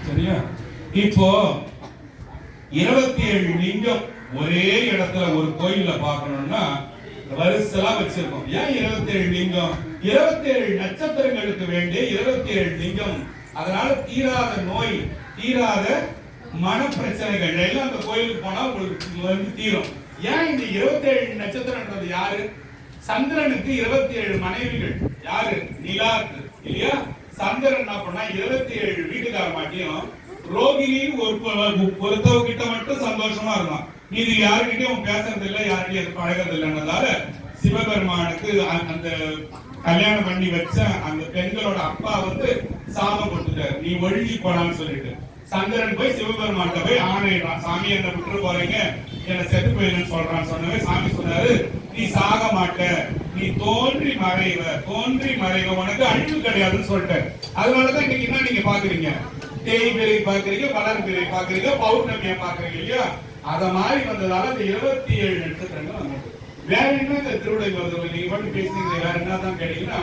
சரியா? இப்போ 27 லிங்கம் ஒரே இடத்துல ஒரு கோயில்ல பார்க்கணும்னா வரிசையா வச்சிருக்கோம். ஏன் 27 லிங்கம்? 27 நட்சத்திரங்களுக்கு வேண்டிய 27 லிங்கம். அதனால தீராத நோய், தீராத மன பிரச்சனைகள் எல்லாம் அந்த கோயிலுக்கு போனா உங்களுக்கு தீரும். ஏன் இந்த 27 நட்சத்திரம்ன்றது யாரு? சந்திரனுக்கு 27 மனைவிகள். யாரு? நிலாக்கு இல்லையா? சந்திரன் என்ன பண்ணா 27 வீட்டுக்கார மாட்டியும் ரோகிணின்னு ஒருத்தவ கிட்ட மட்டும் சந்தோஷமா இருந்தான். மீது யாருக்கிட்டையும் பேசுறது இல்லை, யாருக்கிட்டையும் பழகிறது இல்லைன்றதால சிவபெருமானுக்கு அந்த கல்யாணம் பண்ணி வச்ச அந்த பெண்களோட அப்பா வந்து சாபம் கொடுத்துட்டாரு, நீ ஒழுகி போலான்னு சொல்லிட்டு. சந்திரன் போய் சிவபெருமான் போய் ஆணையிடான், சாமி என்ன விட்டு போறீங்க, என்ன செத்து போயிருன்னு சொல்றான்னு சொன்னவே சாமி சொன்னாரு, நீ சாக மாட்ட, நீ தோன்றி மறைவ உனக்கு அழிவு கிடையாதுன்னு சொல்லிட்டாரு. அதனாலதான் இன்னைக்கு என்ன நீங்க பாக்குறீங்க, தேய்பிரை பாக்குறீங்க, வளர்பிரை பாக்குறீங்க, பௌர்ணமியை பாக்குறீங்க இல்லையா? அத மாதிரி வந்ததால இந்த 27 நட்சத்திரங்கள் வந்தது. வேற என்ன இந்த திருவிடை மருதூர் நீங்க மட்டும் பேசுனீங்க, வேற என்னதான் கேட்டீங்கன்னா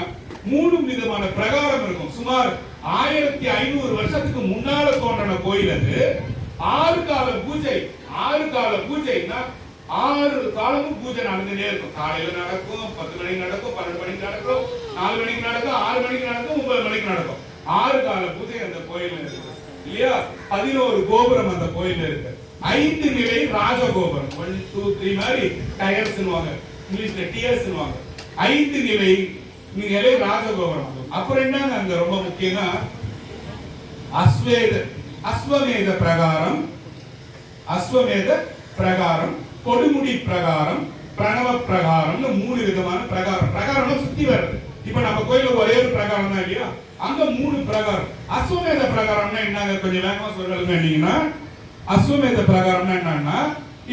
3 விதமான பிரகாரம் இருக்கும். சுமார் 1500 வருஷத்துக்கு முன்னால தோன்றின கோயில் அது. 6 கால பூஜை. 6 கால பூஜைன்னா 6 காலமும் பூஜை நடந்துட்டே இருக்கும். காலையில நடக்கும், 10 மணிக்கு நடக்கும், 12 மணிக்கு நடக்கும், 4 மணிக்கு நடக்கும், 6 மணிக்கு நடக்கும், 9 மணிக்கு நடக்கும். 6 கால பூஜை அந்த கோயில் இருக்கு இல்லையா? 11 கோபுரம் அந்த கோயில் இருக்கு. 5 நிலை ராஜகோபுரம். 1 2 3 மாதிரி டயர்ஸ் இங்கிலீஷ்ல டியர்ஸ் 5 நிலை ராஜகோபுரம். அப்புறம் என்னங்க அங்க ரொம்ப முக்கியமா அஸ்வமேத பிரகாரம், கொடுமுடி பிரகாரம், பிரணவ பிரகாரம்னு 3 விதமான பிரகாரம் சுத்தி வருது. இப்ப நம்ம கோயில ஒரே ஒரு பிரகாரம் தான் இல்லையா? அங்க 3 பிரகாரம். அஸ்வமேத பிரகாரம்னா என்னங்க கொஞ்சம் வேகமா சொல்லுங்கன்னா, அஸ்வமேத பிரகாரம்னா என்னன்னா,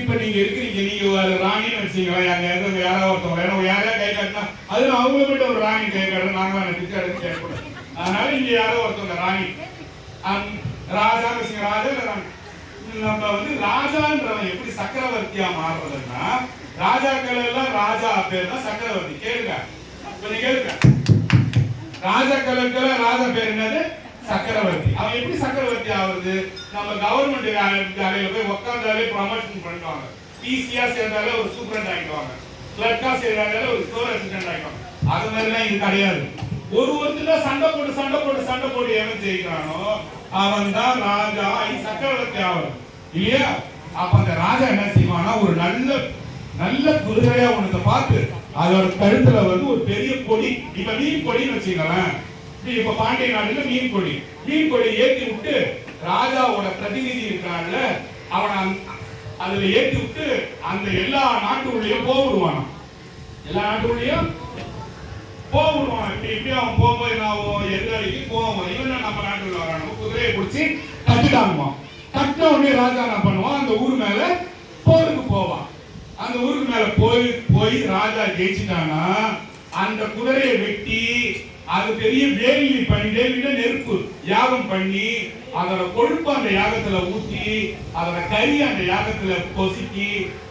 இப்ப நீங்க இருக்கிறீங்க, நீங்க ராணின்னு வச்சீங்களா, யாராவது ஒருத்தவங்க யாரையா கை காட்டினா அது அவங்க மட்டும் ஒரு ராணி கை காட்டுற நாங்க பிச்சை கேட்கக்கூடாது. அதனால இங்க யாரோ ஒருத்தவங்க ராணி ராஜா வச்சுங்க, ராஜா ராணி. நம்ம ராஜான்றவன் எப்படி சக்கரவர்த்தியா மாறுறதுன்னா, ராஜாக்கள் எல்லாம் ராஜா பேர் தான் சக்கரவர்த்தி. கேளுங்க கொஞ்சம் கேளுங்க. ராஜாக்களுக்கு ராஜா பேர் என்னது? சக்கரவர்த்தி. அவன் எப்படி சக்கரவர்த்தி ஆகுது? நம்ம கவர்மெண்ட் வேலையில போய் உட்கார்ந்தாலே ப்ரமோஷன் பண்ணுவாங்க. பிசியா சேர்ந்தாலே ஒரு சூப்பரண்ட் ஆகிடுவாங்க, கிளர்க்கா சேர்ந்தாலே ஒரு ஸ்டோர் அசிஸ்டன்ட் ஆகிடுவாங்க. அது மாதிரிலாம் இது கிடையாது. ஒருத்தர் சண்டை போட்டு எவன் ஜெயிக்கிறானோ அவன் தான் ராஜா சக்கரவர்த்தி ஆகும் இல்லையா? அப்ப அந்த ராஜா என்ன செய்வானா, ஒரு நல்ல குதிரையா உனத்தை பார்த்து அதோட கழுத்துல ஒரு பெரிய கொடி, இப்ப மீன் கொடின்னு வச்சுக்கலாம். இப்ப பாண்டிய நாடுல மீன் கொடி ஏற்றி விட்டு ராஜாவோட பிரதிநிதி இருக்கான்ல அவனை அதுல ஏற்றி விட்டு அந்த எல்லா நாட்டுக்குள்ளேயும் போவிடுவான். எல்லா நாட்டுக்குள்ளேயும் போவிடுவான். இப்படி அவன் போகும்போது நான் எதிராளிக்கு போவான். இவன் நம்ம நாட்டுல வரான், குதிரையை பிடிச்சி கட்டிட்டாங்குவான். கட்ட உடனே ராஜா என்ன பண்ணுவான், அந்த ஊர் மேல போருக்கு போவான். அந்த ஊருக்கு மேல போய் ராஜா ஜெயிச்சிட்டானா அந்த குதிரையை வெட்டி அது பெரிய வேலி பண்ணி நெருப்பு யாகம் பண்ணி அதோட கொழுப்பு அந்த யாகத்துல ஊத்தி அதோட கறி அந்த யாகத்துல பொசுக்கி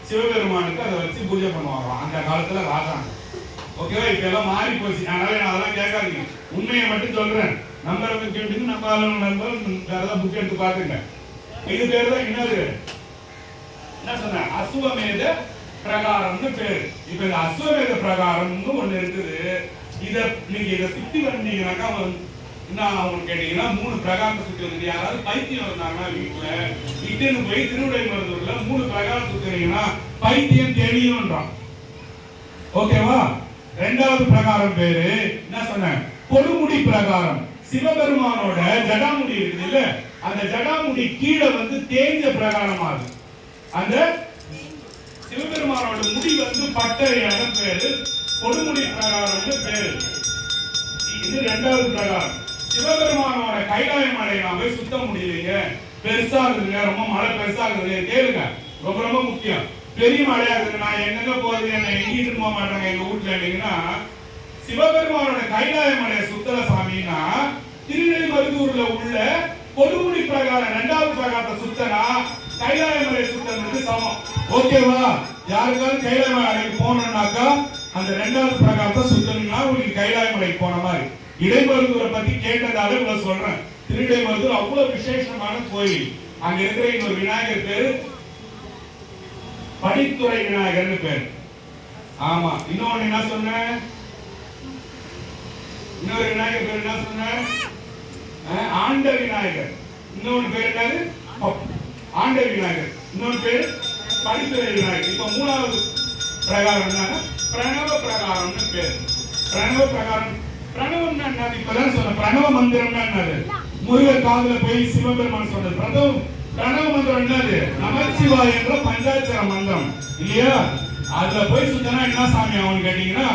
சிவபெருமானுக்கு அதை வச்சு பூஜை பண்ணுவாங்க அந்த காலத்துல ராஜா. ஓகேவா? இப்ப எல்லாம் மாறி போச்சு. அதனால நான் அதெல்லாம் கேட்காதீங்க, உண்மையை மட்டும் சொல்றேன். நம்பர் கேட்டு நம்ம வேற ஏதாவது புக் எடுத்து பாத்துங்க. இது பேர் தான் என்ன சொன்ன, அஸ்வமேத பிரகாரம்னு பேரு. இப்ப இந்த அஸ்வமேத பிரகாரம்னு ஒண்ணு இருக்குது. நீங்க இதை சுத்தி வந்தீங்கன்னாக்கா என்ன ஆகும் கேட்டீங்கன்னா, 3 பிரகாரத்தை சுத்தி வந்து யாராவது பைத்தியம் இருந்தாங்கன்னா வீட்டுல இட்டுன்னு போய் திருவிடை மருதூர்ல 3 பிரகாரம் சுத்துறீங்கன்னா பைத்தியம் தெளியும்ன்றான். ஓகேவா? 2வது பிரகாரம் பேரு என்ன சொன்ன, கொடுமுடி பிரகாரம். சிவபெருமானோட ஜடாமுடி இருக்குது இல்ல, அந்த ஜடாமுடி கீழே தேஞ்ச பிரகாரம் ஆகுது. அந்த சிவபெருமானோட முடி பட்ட இடம் பேரு கொடுமுடி பிரகாரம் பேரு. இது 2வது பிரகாரம். சிவபெருமானோட கைலாய மலை நாம சுத்த முடியலைங்க, பெருசா இருக்குங்க, ரொம்ப மழை பெருசா இருக்குது. கேளுங்க, ரொம்ப முக்கியம். பெரிய மழையா இருக்கு, நான் எங்க போறது, என்ன எங்கிட்டு போக மாட்டாங்க எங்க வீட்டுல இல்லைங்கன்னா, சிவபெருமானோட கைலாய மலையை சுத்தல சாமின்னா திருநெல்வேலி மருதூர்ல உள்ள கொடுமுடி பிரகாரம் 2வது பிரகாரத்தை சுத்தனா கைலாய மலை சுத்தம் சமம். ஓகேவா? யாருக்காவது கைலாய மலைக்கு போனோம்னாக்கா அந்த 2வது பிரகாரத்தை சுத்தணும்னா உங்களுக்கு கைலாய மலைக்கு போன மாதிரி. இடைமருதூரை பத்தி கேட்டதால இவ்வளவு சொல்றேன். திருவிடைமருதூர் அவ்வளவு விசேஷமான கோயில். அங்க இருக்கிற இன்னொரு விநாயகர் பேரு படித்துறை விநாயகர்னு பேரு. ஆமா, இன்னொன்னு என்ன சொன்ன, இன்னொரு விநாயகர் பேர் என்ன சொன்ன, ஆண்ட விநாயகர். இன்னொன்னு பேர் என்னது, ஆண்ட விநாயகர். இன்னொரு பேர் படித்துறை விநாயகர். இப்ப 3வது பிரகாரம் என்ன, பிரணவ பிரகாரம்னு பேரு. பிரணவ பிரகாரம், பிரணவம்னா என்னது, இப்பதான் சொன்ன பிரணவ மந்திரம்னா என்னது, முருகர் காதுல போய் சிவபெருமான் சொன்னது பிரணவ மந்திரம் என்னது, நமச்சிவாய என்ற பஞ்சாட்சர மந்திரம் இல்லையா? அதுல போய் சுத்தனா என்ன சாமி அவன் கேட்டீங்கன்னா,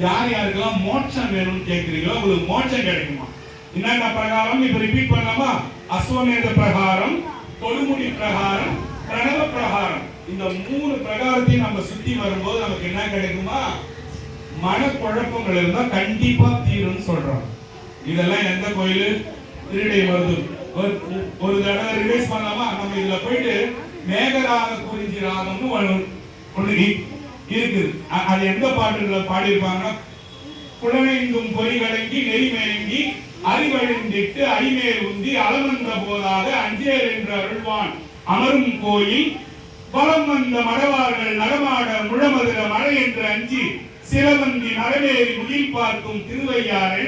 யார் யாருக்கெல்லாம் மோட்சம் வேணும்னு கேட்கிறீங்களோ உங்களுக்கு மோட்சம் கிடைக்குமா. என்னென்ன பிரகாரம் இப்ப ரிப்பீட் பண்ணலாமா, அஸ்வமேத பிரகாரம், கொடுமுடி பிரகாரம், பிரணவ பிரகாரம். இந்த 3 பிரகாரத்தையும் நம்ம சுத்தி வரும்போது நமக்கு என்ன கிடைக்குமா, மனக்குழப்பங்கள் இருந்தா கண்டிப்பா தீரும்னு சொல்றோம். இதெல்லாம் எந்த கோயில், திருவிடை மருதூர். ஒரு தடவை ரிவைஸ் பண்ணலாமா, நம்ம இதுல போயிட்டு மேகராக குறிஞ்சி ராகம்னு ஒண்ணு இருக்குது. அது எந்த பாட்டுல பாடியிருப்பாங்கன்னா, புலனைந்தும் பொறி கலங்கி நெறிமயங்கி அறிவழிந்திட்டு ஐமேல் உந்தி அலமந்த போதாக அஞ்சேர் என்று அருள்வான் அமரும் கோயில் பலம் வந்த மடவார்கள் நடமாட முழமதுர மழை என்று அஞ்சி சிலவந்தி நரவேறி முகில் பார்க்கும் திருவையாறு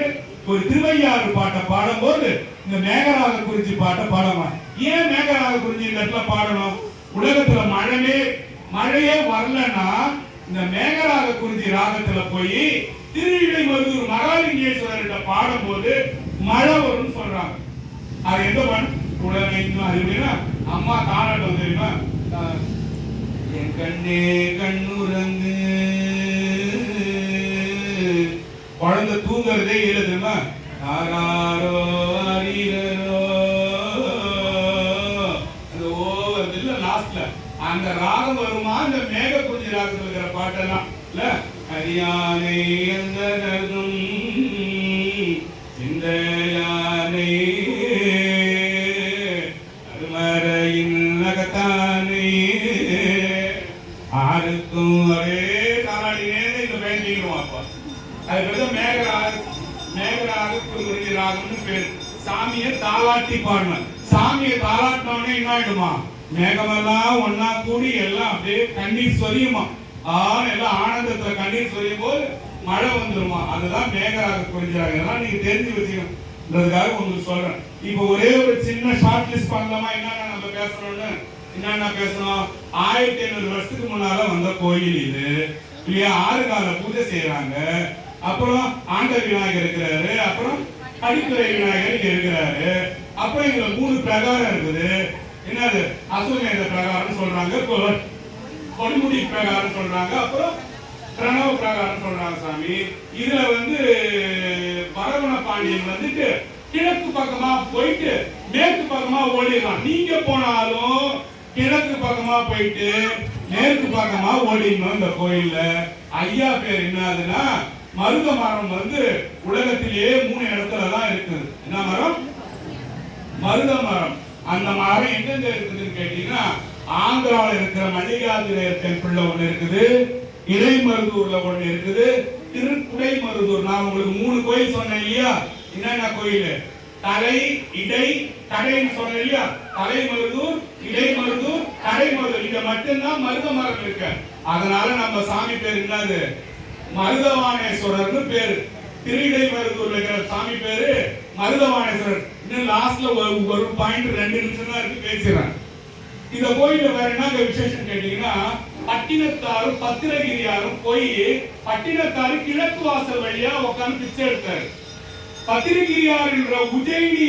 ஒரு திருவையாறு பாட்டை பாடும்போது இந்த மேகராக குறிஞ்சி பாட்டை பாடலாம். ஏன் மேகராக குறிஞ்சி இந்த இடத்துல பாடணும்? உலகத்துல மழையே வரலன்னா இந்த மேகராக குறிஞ்சி ராகத்துல போய் திருவிடைமருதூர் மகாலிங்கேஸ்வரர்கிட்ட பாடும்போது மழை வரும்னு சொல்றாங்க. அது எந்த பாடம்? குழந்தைன்னு அறிவுனா அம்மா தாளாட்டம் தெரியுமா? என் கண்ணே கண்ணுரங்கு, குழந்தை தூங்குறதே இல்லை தெரியுமா? ஆராரோ அரிரோ, அந்த ஓவர் இல்ல லாஸ்ட்ல அந்த ராகம் வருமா? அந்த மேக குறிஞ்சி ராகத்துல இருக்கிற பாட்டெல்லாம் இல்ல, அரியானை எந்தனதும் இந்த யானை அருமறையின் நகத்தானே ஆருக்கும் ஒரே தாராடினே இந்த வேண்டிடுவோம். அப்பா அதுக்கு மேகராக குறிஞ்சி ராகம்னு பேர். சாமியை தாளாட்டி பாடணும். சாமியை தாளாட்டினோடனே என்ன ஆயிடுமா? மேகமெல்லாம் ஒன்னா கூடி எல்லாம் அப்படியே கண்ணீர் சொரியுமா? எல்லாம் ஆனந்தத்துல கண்ணீர் சொரியும் போது மழை வந்துருமா? அதுதான் மேகராக குறிஞ்சாங்க. இதெல்லாம் நீங்க தெரிஞ்சு வச்சுக்கணும்ன்றதுக்காக உங்களுக்கு சொல்றேன். இப்போ ஒரே ஒரு சின்ன ஷார்ட் லிஸ்ட் பண்ணலாமா? என்னென்ன நம்ம பேசணும்னு என்னென்ன பேசணும்? 1500 வருஷத்துக்கு முன்னால வந்த கோயில் இது இல்லையா? 6 கால பூஜை செய்யறாங்க. அப்புறம் ஆண்ட விநாயகர் இருக்கிறாரு, அப்புறம் அடித்துறை விநாயகர் இருக்கிறாரு, அப்புறம் இதுல 3 பிரகாரம் இருக்குது. என்னது? அசுமேத பிரகாரம் சொல்றாங்க, பொன்முடி பிரகாரம் சொல்றாங்க, அப்புறம் பிரணவ பிரகாரம் சொல்றாங்க. சாமி இதுல பரவண பாண்டியன் வந்துட்டு கிழக்கு பக்கமா போயிட்டு மேற்கு பக்கமா ஓடிடலாம். நீங்க போனாலும் கிழக்கு பக்கமா போயிட்டு மேற்கு பக்கமா ஓடிடணும். இந்த கோயில்ல ஐயா பேர் என்னதுன்னா மருத மரம் உலகத்திலேயே 3 இடத்துல தான் இருக்குது. என்ன மரம்? மருத மரம். அந்த மரம் எங்கெங்க இருக்குதுன்னு கேட்டீங்கன்னா, ஆந்திராவில் இருக்கிற மல்லிகார்ஜுனர் டெம்பிள்ல ஒண்ணு இருக்குது, இடைமருதூர்ல ஒண்ணு இருக்குது, திருக்குடைமருதூர். நான் உங்களுக்கு 3 கோயில் சொன்னேன் இல்லையா? என்னென்ன கோயில்? தலை, இடை, கடைன்னு சொன்னேன் இல்லையா? தலைமருதூர், இடைமருதூர், கடைமருதூர். இங்க மட்டும்தான் மருத மரம் இருக்கு. அதனால நம்ம சாமி பேர் என்னது? மருதவானேஸ்வரர்னு பேரு. திருஇடைமருதூர்ல இருக்கிற சாமி பேரு மருதவானேஸ்வரர். இன்னும் லாஸ்ட்ல ஒரு பாயிண்ட் 2 நிமிஷம் தான் இருக்கு, பேசுறேன். இந்த கோயில்ல வேற என்ன விசேஷம் கேட்டீங்கன்னா, பட்டினத்தாரும் பத்திரகிரியாரும் போய் பட்டினத்தாரு கிழக்கு வாசல் வழியா உட்கார்ந்து பிச்சை எடுத்தாரு. பத்திரகிரியார் என்ற உஜயினி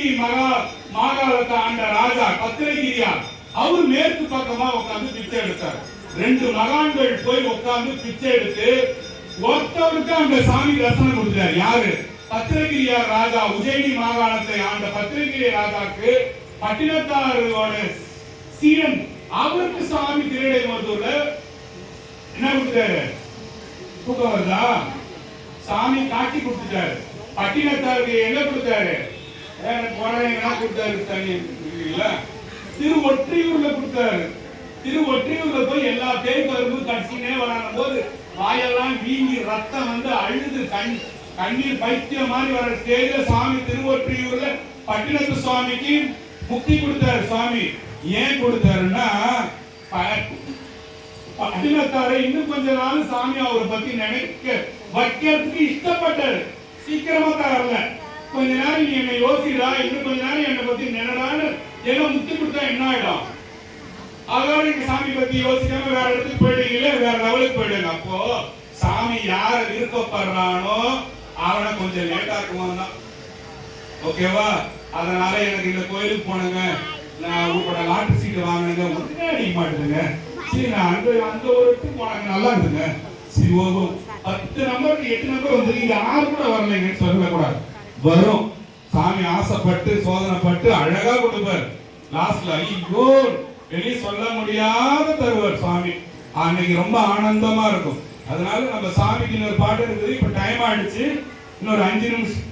மாகாணத்தை ஆண்ட ராஜா பத்திரகிரியார் அவர் மேற்கு பக்கமா உட்கார்ந்து பிச்சை எடுத்தார். 2 மகான்கள் போய் உட்கார்ந்து பிச்சை எடுத்து ஒருத்தவருக்கு அந்த சாமி தரிசனம் கொடுத்தார். யாரு? பத்திரகிரியார் ராஜா, உஜயினி மாகாணத்தை ஆண்ட பத்திரகிரி ராஜாக்கு பட்டினத்தாரோட சீடன் அவருக்கு சாமி திருஇடைமருதூர்ல என்ன கொடுத்தாரு? தூக்கம் வருதா? சாமி காட்சி கொடுத்துட்டாரு. பட்டினத்தாருக்கு என்ன கொடுத்தாரு? கொடுத்தாரு தண்ணி இல்ல, திருவொற்றியூர்ல கொடுத்தாரு. திருவொற்றியூர்ல போய் எல்லா பேரும் வரும்போது கட்சினே வரான போது வாயெல்லாம் வீங்கி ரத்தம் அழுது கண்ணீர் பைத்தியம் மாதிரி வர ஸ்டேஜ்ல சாமி திருவொற்றியூர்ல பட்டினத்து சுவாமிக்கு முக்தி கொடுத்தாரு. சுவாமி ஏன் கொடுத்தாருன்னா, பட்டினத்தாரை இன்னும் கொஞ்ச நாள் சாமி அவரை பத்தி நினைக்க வைக்கிறதுக்கு இஷ்டப்பட்டாரு. சீக்கிரமா தரல, கொஞ்ச நேரம் நீ என்னை யோசிடா, இன்னும் கொஞ்ச நேரம் என்னை பத்தி நினைடான்னு எல்லாம் முக்தி கொடுத்தா என்ன ஆயிடும்? அதோட நீங்க சாமி பத்தி யோசிக்காம வேற இடத்துக்கு போயிடுவீங்களே, வேற லெவலுக்கு போயிடுங்க. அப்போ சாமி யார விருப்பப்படுறானோ அவனை கொஞ்சம் லேட்டா இருக்குவான் தான். ஓகேவா? அதனால எனக்கு இந்த கோயிலுக்கு போனங்க, நான் உங்களோட லாட்டரி சீட்டு வாங்கினங்க, உடனே அடிக்க மாட்டேங்க. சரி, நான் அந்த ஒரு இடத்துக்கு போனாங்க, நல்லா இருந்துங்க. சரி, 10 நம்பருக்கு 8 நம்பர் வந்து இங்க 6 கூட வரலைங்கன்னு சொல்லக்கூடாது. வரும். சாமி ஆசைப்பட்டு சோதனைப்பட்டு அழகா கொடுப்பார். லாஸ்ட்ல ஐயோ வெளியே சொல்ல முடியாத தருவார் சாமி. அன்னைக்கு ரொம்ப ஆனந்தமா இருக்கும். அதனால நம்ம சாமிக்கு இன்னொரு பாட்டு இருக்குது. இப்ப டைம் ஆயிடுச்சு, இன்னொரு 5 நிமிஷம்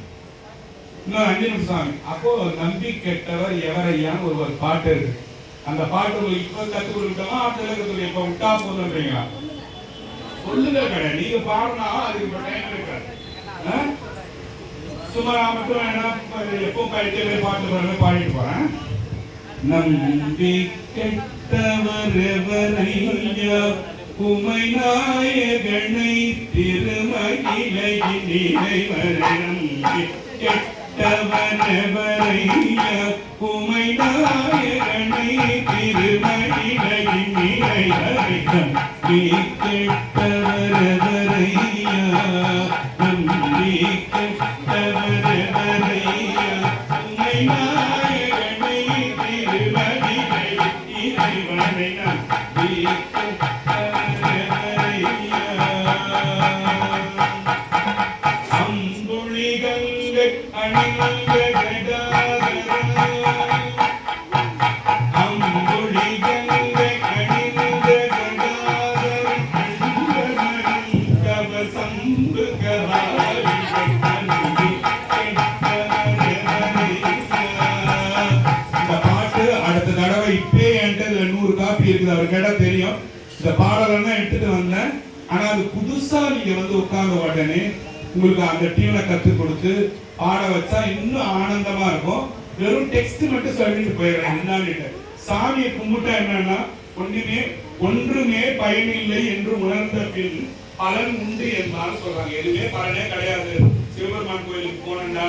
சாமி. அப்போ நம்பி கெட்டவர் எவரையான்னு ஒரு பாட்டு இருக்கு. அந்த பாட்டு உங்களுக்கு இப்ப கத்து கொடுக்கணுமா? அடுத்த இப்ப விட்டா போதுன்றீங்களா? சொல்லுங்க கடை நீங்க பாடினா அதுக்கு டைம் இருக்காது. சும்மா மட்டும் வேணா எப்போ கழிக்கவே பாட்டு வரவே பாடிட்டு போறேன். நம்பி கெட்டவரெவரையா உமை நாயகனை திருமகிலையின் இறைவரை நம்பி கெட்டவரெவரையா உமை நாயகனை திருமகிலையின் இறைவரை நம்பி கெட்டவரெவரையா நம்பி கெட்டவரெவரையா உமை நாயகனை திருமகிலையின் இறைவரை நம்பி அடுத்த தடவை இப்பே என்கிட்ட 100 காப்பி இருக்குது, அவர் கேட்டா தெரியும். இந்த பாடலாம் எடுத்துட்டு வந்தேன். ஆனா அது புதுசா நீங்க வந்து உட்கார்ந்த உடனே உங்களுக்கு அந்த டியூனை கத்து கொடுத்து பாட வச்சா இன்னும் ஆனந்தமா இருக்கும். வெறும் டெக்ஸ்ட் மட்டும் சொல்லிட்டு போயிடுறேன். என்னன்னு சாமியை கும்பிட்டா என்னன்னா ஒன்றுமே பயனில்லை என்று உணர்ந்த பின் பலன் உண்டு என்பான்னு சொல்றாங்க. எதுவுமே பலனே கிடையாது. சிவபெருமான் கோயிலுக்கு போனேன்டா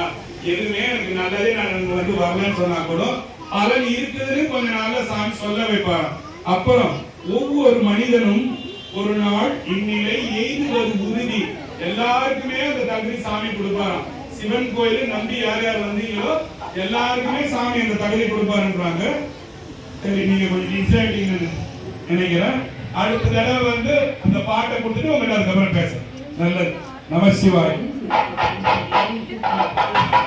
எதுவுமே எனக்கு நல்லதே நான் வந்து வரலன்னு சொன்னா கூட பலன் இருக்குதுன்னு கொஞ்ச நாள்ல சாமி சொல்ல வைப்பாராம். அப்புறம் ஒவ்வொரு மனிதனும் ஒரு நாள் இந்நிலை எய்துவது உறுதி. எல்லாருக்குமே அந்த தகுதி சாமி கொடுப்பாராம். சிவன் கோயில் நம்பி யார் யார் வந்தீங்களோ எல்லாருக்குமே சாமி அந்த தகுதி கொடுப்பாருன்றாங்க. சரி, நீங்க கொஞ்சம் ஈஸியாகிட்டீங்கன்னு நினைக்கிறேன். அடுத்த தடவை வந்து அந்த பாட்டை கொடுத்துட்டு உங்கள்கிட்ட அதுக்கப்புறம் பேசுறேன். நல்லது. நம சிவாய்.